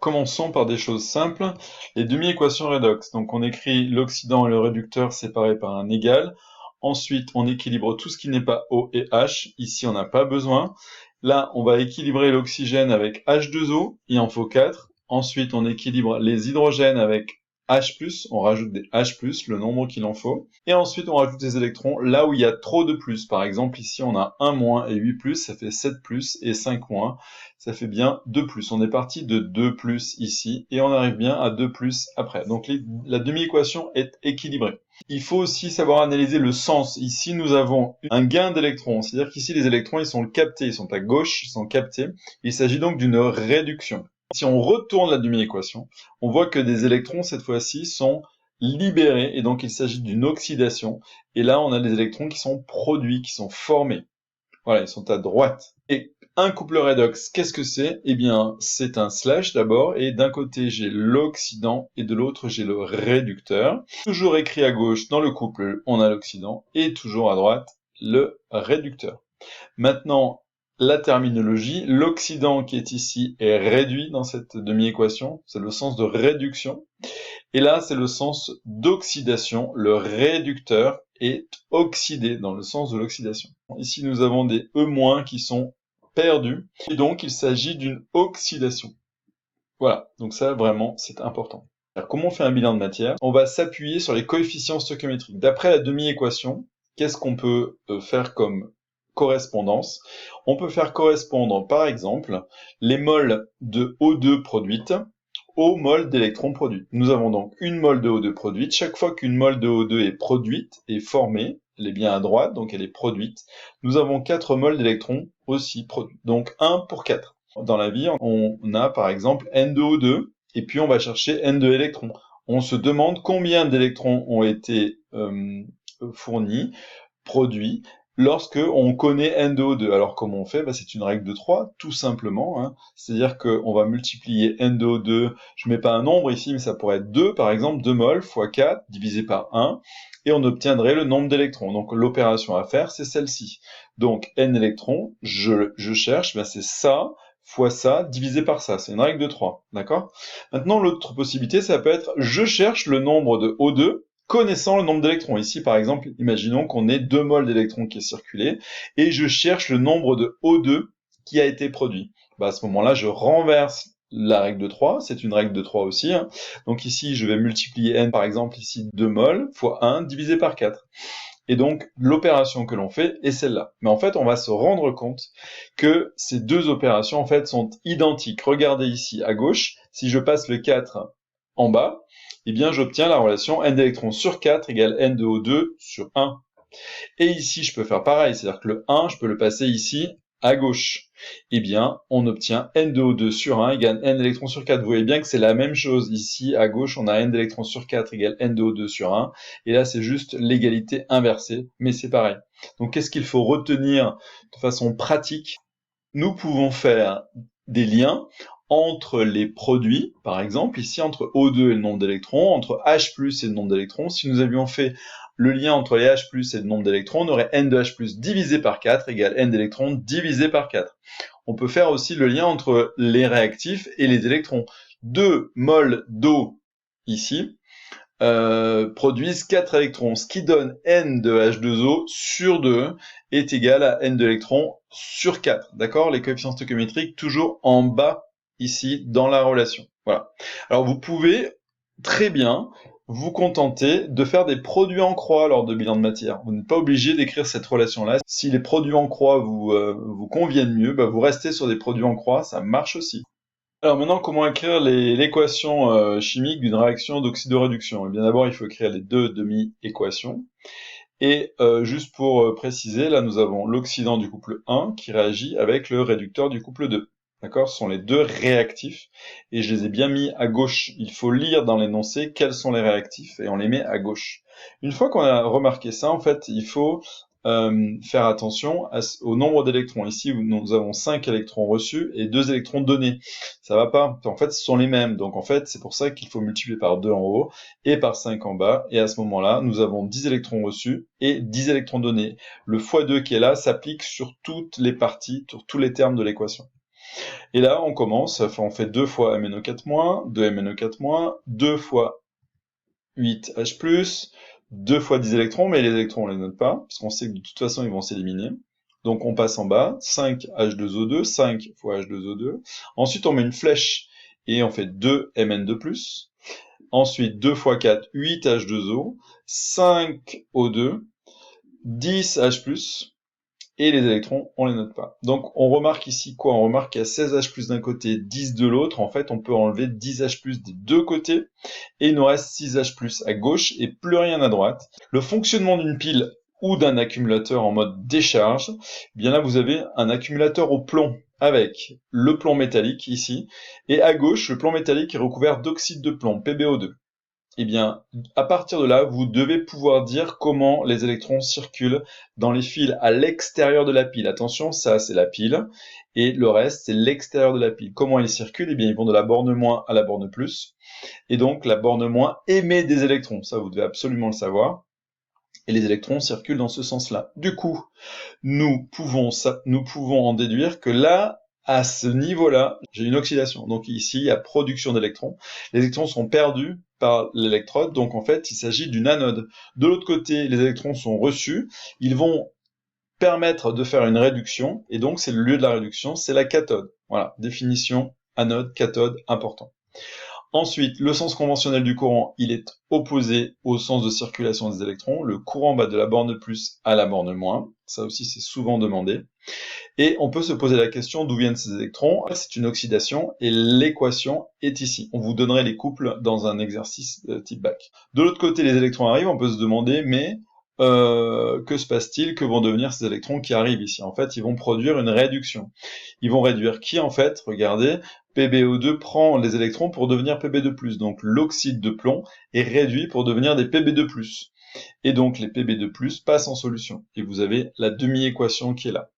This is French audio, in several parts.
commençons par des choses simples. Les demi-équations redox. Donc on écrit l'oxydant et le réducteur séparés par un égal. Ensuite, on équilibre tout ce qui n'est pas O et H. Ici, on n'a pas besoin. Là, on va équilibrer l'oxygène avec H2O. Il en faut 4. Ensuite, on équilibre les hydrogènes avec H+, on rajoute des H+, le nombre qu'il en faut. Et ensuite, on rajoute des électrons là où il y a trop de plus. Par exemple, ici, on a 1- et 8+, ça fait 7+, et 5-, ça fait bien 2+. On est parti de 2+ ici, et on arrive bien à 2+ après. Donc, la demi-équation est équilibrée. Il faut aussi savoir analyser le sens. Ici, nous avons un gain d'électrons. C'est-à-dire qu'ici, les électrons, ils sont captés. Ils sont à gauche, ils sont captés. Il s'agit donc d'une réduction. Si on retourne la demi-équation, on voit que des électrons, cette fois-ci, sont libérés, et donc il s'agit d'une oxydation. Et là, on a des électrons qui sont produits, qui sont formés. Voilà, ils sont à droite. Et un couple redox, qu'est-ce que c'est? Eh bien, c'est un slash d'abord, et d'un côté, j'ai l'oxydant, et de l'autre, j'ai le réducteur. Toujours écrit à gauche, dans le couple, on a l'oxydant, et toujours à droite, le réducteur. Maintenant, la terminologie, l'oxydant qui est ici est réduit dans cette demi-équation, c'est le sens de réduction. Et là, c'est le sens d'oxydation, le réducteur est oxydé dans le sens de l'oxydation. Ici, nous avons des E- qui sont perdus, et donc il s'agit d'une oxydation. Voilà, donc ça, vraiment, c'est important. Alors, comment on fait un bilan de matière? On va s'appuyer sur les coefficients stoichiométriques. D'après la demi-équation, qu'est-ce qu'on peut faire comme correspondance? On peut faire correspondre, par exemple, les moles de O2 produites au mol d'électrons produits. Nous avons donc une mole de O2 produite. Chaque fois qu'une mole de O2 est produite, est formée, elle est bien à droite, donc elle est produite, nous avons 4 moles d'électrons aussi produits. Donc 1 pour 4. Dans la vie, on a par exemple N de O2, et puis on va chercher N de électrons. On se demande combien d'électrons ont été fournis, produits, lorsque on connaît N de O2. Alors comment on fait? C'est une règle de 3, tout simplement. C'est-à-dire qu'on va multiplier N de O2, je mets pas un nombre ici, mais ça pourrait être 2, par exemple, 2 mol fois 4, divisé par 1, et on obtiendrait le nombre d'électrons. Donc l'opération à faire, c'est celle-ci. Donc N électrons, je cherche, c'est ça, fois ça, divisé par ça. C'est une règle de 3, d'accord? Maintenant, l'autre possibilité, ça peut être, je cherche le nombre de O2, connaissant le nombre d'électrons. Ici, par exemple, imaginons qu'on ait 2 moles d'électrons qui est circulé, et je cherche le nombre de O2 qui a été produit. À ce moment-là, je renverse la règle de 3, c'est une règle de 3 aussi. Donc ici, je vais multiplier N, par exemple, ici 2 moles, fois 1, divisé par 4. Et donc, l'opération que l'on fait est celle-là. Mais en fait, on va se rendre compte que ces deux opérations, en fait, sont identiques. Regardez ici, à gauche, si je passe le 4 en bas, eh bien, j'obtiens la relation N d'électrons sur 4 égale N de O2 sur 1. Et ici, je peux faire pareil, c'est-à-dire que le 1, je peux le passer ici à gauche. Eh bien, on obtient N de O2 sur 1 égale N d'électrons sur 4. Vous voyez bien que c'est la même chose. Ici, à gauche, on a N d'électrons sur 4 égale N de O2 sur 1. Et là, c'est juste l'égalité inversée, mais c'est pareil. Donc, qu'est-ce qu'il faut retenir de façon pratique? Nous pouvons faire des liens entre les produits, par exemple, ici, entre O2 et le nombre d'électrons, entre H+, et le nombre d'électrons. Si nous avions fait le lien entre les H+, et le nombre d'électrons, on aurait N de H+, divisé par 4 égale N d'électrons divisé par 4. On peut faire aussi le lien entre les réactifs et les électrons. 2 moles d'eau, ici, produisent 4 électrons, ce qui donne N de H2O sur 2 est égal à N d'électrons sur 4. D'accord? Les coefficients stoichiométriques toujours en bas ici dans la relation. Voilà. Alors vous pouvez très bien vous contenter de faire des produits en croix lors de bilan de matière. Vous n'êtes pas obligé d'écrire cette relation-là. Si les produits en croix vous conviennent mieux, vous restez sur des produits en croix, ça marche aussi. Alors maintenant, comment écrire l'équation chimique d'une réaction d'oxydoréduction? Eh bien d'abord, il faut écrire les deux demi-équations. Et juste pour préciser, là nous avons l'oxydant du couple 1 qui réagit avec le réducteur du couple 2. D'accord? Ce sont les deux réactifs, et je les ai bien mis à gauche. Il faut lire dans l'énoncé quels sont les réactifs, et on les met à gauche. Une fois qu'on a remarqué ça, en fait, il faut faire attention au nombre d'électrons. Ici, nous avons 5 électrons reçus et 2 électrons donnés. Ça va pas. En fait, ce sont les mêmes. Donc, en fait, c'est pour ça qu'il faut multiplier par 2 en haut et par 5 en bas. Et à ce moment-là, nous avons 10 électrons reçus et 10 électrons donnés. Le x2 qui est là s'applique sur toutes les parties, sur tous les termes de l'équation. Et là, on commence, enfin, on fait 2 fois MnO4-, 2 MnO4-, 2 fois 8H+, 2 fois 10 électrons, mais les électrons, on les note pas, parce qu'on sait que de toute façon, ils vont s'éliminer. Donc on passe en bas, 5H2O2, 5 fois H2O2. Ensuite, on met une flèche, et on fait 2 Mn2+. Ensuite, 2 fois 4, 8H2O, 5O2, 10H+, et les électrons, on les note pas. Donc on remarque ici quoi? On remarque qu'il y a 16H+ d'un côté, 10 de l'autre. En fait, on peut enlever 10H+ des deux côtés, et il nous reste 6H+ à gauche, et plus rien à droite. Le fonctionnement d'une pile ou d'un accumulateur en mode décharge, eh bien là vous avez un accumulateur au plomb, avec le plomb métallique ici, et à gauche, le plomb métallique est recouvert d'oxyde de plomb, PbO2. Eh bien, à partir de là, vous devez pouvoir dire comment les électrons circulent dans les fils à l'extérieur de la pile. Attention, ça c'est la pile, et le reste c'est l'extérieur de la pile. Comment ils circulent? Eh bien, ils vont de la borne moins à la borne plus, et donc la borne moins émet des électrons. Ça, vous devez absolument le savoir. Et les électrons circulent dans ce sens-là. Du coup, nous pouvons en déduire que là, à ce niveau-là, j'ai une oxydation. Donc ici, il y a production d'électrons. Les électrons sont perdus par l'électrode, donc en fait, il s'agit d'une anode. De l'autre côté, les électrons sont reçus. Ils vont permettre de faire une réduction, et donc c'est le lieu de la réduction, c'est la cathode. Voilà, définition anode, cathode, important. Ensuite, le sens conventionnel du courant, il est opposé au sens de circulation des électrons. Le courant va de la borne plus à la borne moins. Ça aussi, c'est souvent demandé. Et on peut se poser la question d'où viennent ces électrons. C'est une oxydation et l'équation est ici. On vous donnerait les couples dans un exercice type bac. De l'autre côté, les électrons arrivent. On peut se demander, mais que se passe-t-il? Que vont devenir ces électrons qui arrivent ici? En fait, ils vont produire une réduction. Ils vont réduire qui, en fait? Regardez, PbO2 prend les électrons pour devenir Pb2+. Donc l'oxyde de plomb est réduit pour devenir des Pb2+. Et donc les Pb2+, passent en solution. Et vous avez la demi-équation qui est là.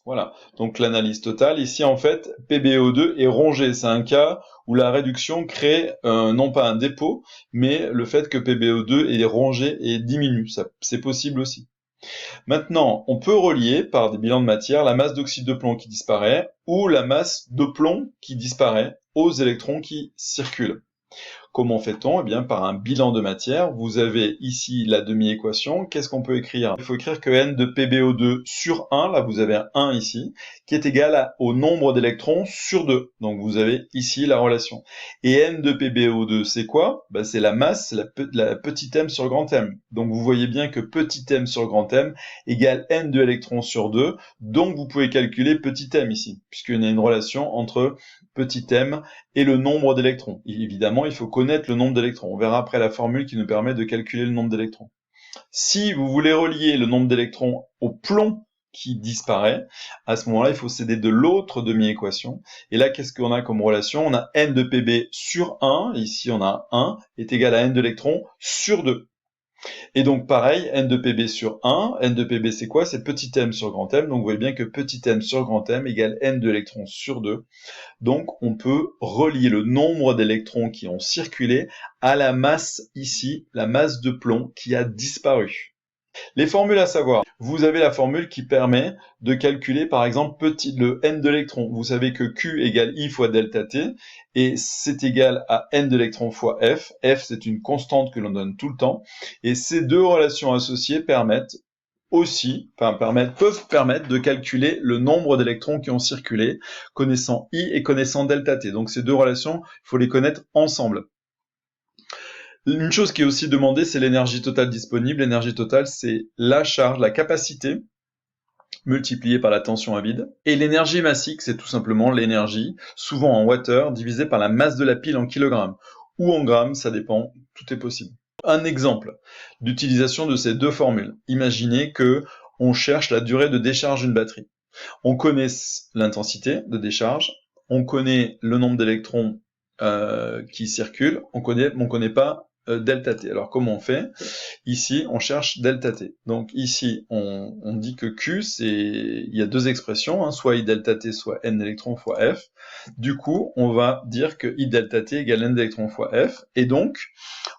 Voilà, donc l'analyse totale. Ici, en fait, PbO2 est rongé. C'est un cas où la réduction crée non pas un dépôt, mais le fait que PbO2 est rongé et diminue. C'est possible aussi. Maintenant, on peut relier par des bilans de matière la masse d'oxyde de plomb qui disparaît ou la masse de plomb qui disparaît aux électrons qui circulent. Comment fait-on? Eh bien, par un bilan de matière. Vous avez ici la demi-équation. Qu'est-ce qu'on peut écrire? Il faut écrire que n de PbO2 sur 1, là vous avez un 1 ici, qui est égal au nombre d'électrons sur 2. Donc vous avez ici la relation. Et n de PbO2, c'est quoi? Ben, c'est la masse, la petite m sur grand M. Donc vous voyez bien que petit m sur grand M égale n de électrons sur 2. Donc vous pouvez calculer petit m ici, puisqu'il y a une relation entre petit m et le nombre d'électrons. Évidemment, il faut connaître le nombre d'électrons. On verra après la formule qui nous permet de calculer le nombre d'électrons. Si vous voulez relier le nombre d'électrons au plomb qui disparaît, à ce moment-là, il faut s'aider de l'autre demi-équation. Et là, qu'est-ce qu'on a comme relation? On a n de Pb sur 1, ici on a 1, est égal à n d'électrons sur 2. Et donc pareil, n de Pb sur 1, n de Pb c'est quoi? C'est petit m sur grand M, donc vous voyez bien que petit m sur grand M égale n de électrons sur 2. Donc on peut relier le nombre d'électrons qui ont circulé à la masse ici, la masse de plomb qui a disparu. Les formules à savoir, vous avez la formule qui permet de calculer par exemple le n de l'électron. Vous savez que Q égale I fois delta T, et c'est égal à n de l'électron fois F. F c'est une constante que l'on donne tout le temps, et ces deux relations associées peuvent permettre de calculer le nombre d'électrons qui ont circulé, connaissant I et connaissant delta T. Donc ces deux relations, il faut les connaître ensemble. Une chose qui est aussi demandée, c'est l'énergie totale disponible. L'énergie totale, c'est la charge, la capacité, multipliée par la tension à vide. Et l'énergie massique, c'est tout simplement l'énergie, souvent en watt-heure, divisée par la masse de la pile en kilogrammes. Ou en grammes, ça dépend, tout est possible. Un exemple d'utilisation de ces deux formules. Imaginez que on cherche la durée de décharge d'une batterie. On connaît l'intensité de décharge, on connaît le nombre d'électrons qui circulent, on connaît pas delta T. Alors comment on fait? Ici, on cherche delta T. Donc ici, on dit que Q, il y a deux expressions, hein, soit I delta T, soit N électrons fois F. Du coup, on va dire que I delta T égale N électrons fois F. Et donc,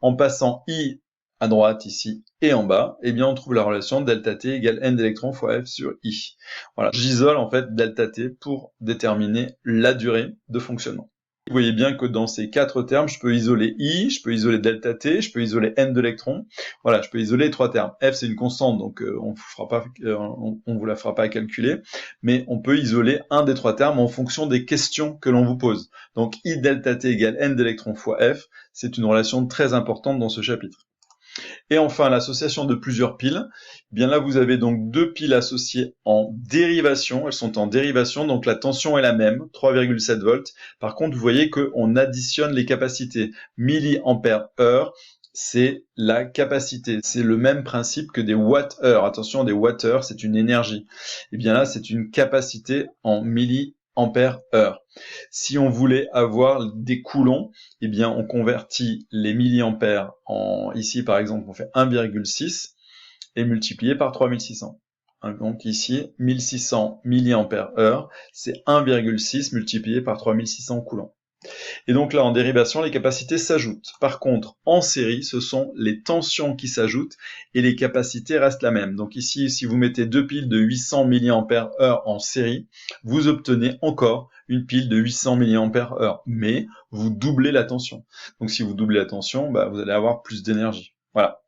en passant I à droite ici et en bas, eh bien on trouve la relation delta T égale n d'électrons fois F sur I. Voilà, j'isole en fait delta T pour déterminer la durée de fonctionnement. Vous voyez bien que dans ces quatre termes, je peux isoler I, je peux isoler delta T, je peux isoler n d'électrons. Voilà, je peux isoler les trois termes. F c'est une constante, donc on vous la fera pas calculer, mais on peut isoler un des trois termes en fonction des questions que l'on vous pose. Donc I delta T égale n d'électrons fois F, c'est une relation très importante dans ce chapitre. Et enfin, l'association de plusieurs piles. Eh bien là, vous avez donc deux piles associées en dérivation. Elles sont en dérivation, donc la tension est la même, 3,7 volts. Par contre, vous voyez qu'on additionne les capacités. Milliampères-heure, c'est la capacité. C'est le même principe que des watts-heure. Attention, des watts-heure, c'est une énergie. Et bien là, c'est une capacité en milliampères-heure. Si on voulait avoir des coulombs, eh bien, on convertit les milliampères en, ici, par exemple, on fait 1,6 et multiplié par 3600. Donc ici, 1600 milliampères heure, c'est 1,6 multiplié par 3600 coulombs. Et donc là, en dérivation, les capacités s'ajoutent. Par contre, en série, ce sont les tensions qui s'ajoutent et les capacités restent la même. Donc ici, si vous mettez deux piles de 800 mAh en série, vous obtenez encore une pile de 800 mAh, mais vous doublez la tension. Donc si vous doublez la tension, vous allez avoir plus d'énergie. Voilà.